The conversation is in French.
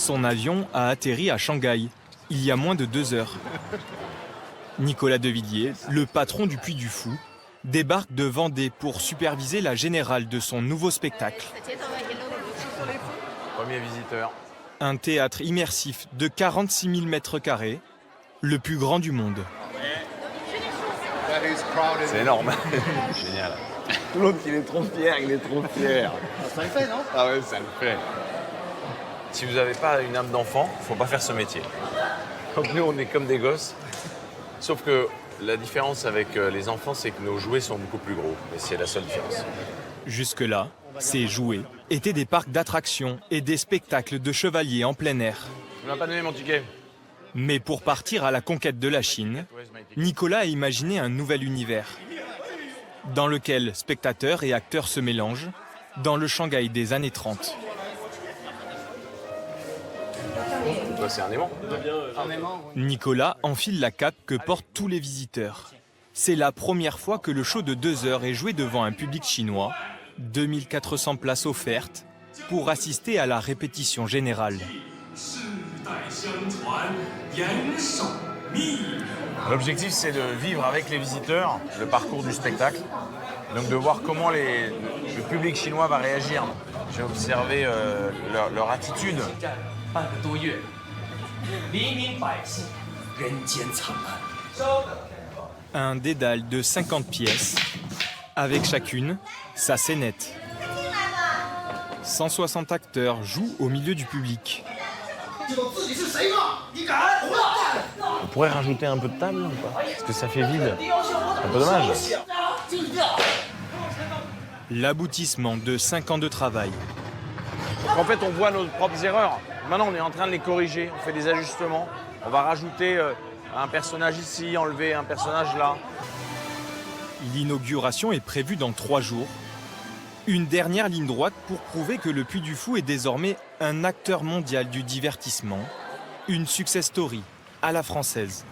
Son avion a atterri à Shanghai, il y a moins de 2 heures. Nicolas Devilliers, le patron du Puy du Fou, débarque de Vendée pour superviser la générale de son nouveau spectacle. Premier visiteur. Un théâtre immersif de 46 000 mètres carrés, le plus grand du monde. C'est énorme. Génial. L'autre, il est trop fier. Ça le fait, non? Ah ouais, ça le fait. Si vous n'avez pas une âme d'enfant, il ne faut pas faire ce métier. Donc nous, on est comme des gosses. Sauf que la différence avec les enfants, c'est que nos jouets sont beaucoup plus gros. Et c'est la seule différence. Jusque-là, ces jouets étaient des parcs d'attractions et des spectacles de chevaliers en plein air. Tu m'as pas donné mon ticket. Mais pour partir à la conquête de la Chine, Nicolas a imaginé un nouvel univers, dans lequel spectateurs et acteurs se mélangent, dans le Shanghai des années 30. Toi, c'est un aimant. Nicolas enfile la cape que portent tous les visiteurs. C'est la première fois que le show de 2 heures est joué devant un public chinois, 2400 places offertes, pour assister à la répétition générale. L'objectif, c'est de vivre avec les visiteurs le parcours du spectacle. Donc de voir comment le public chinois va réagir. J'ai observé leur attitude. Un dédale de 50 pièces, avec chacune sa scénette. 160 acteurs jouent au milieu du public. On pourrait rajouter un peu de table ou pas? Parce que ça fait vide. C'est un peu dommage. L'aboutissement de 5 ans de travail. Donc en fait, on voit nos propres erreurs. Maintenant, on est en train de les corriger. On fait des ajustements. On va rajouter un personnage ici, enlever un personnage là. L'inauguration est prévue dans 3 jours. Une dernière ligne droite pour prouver que le Puy du Fou est désormais un acteur mondial du divertissement. Une success story à la française.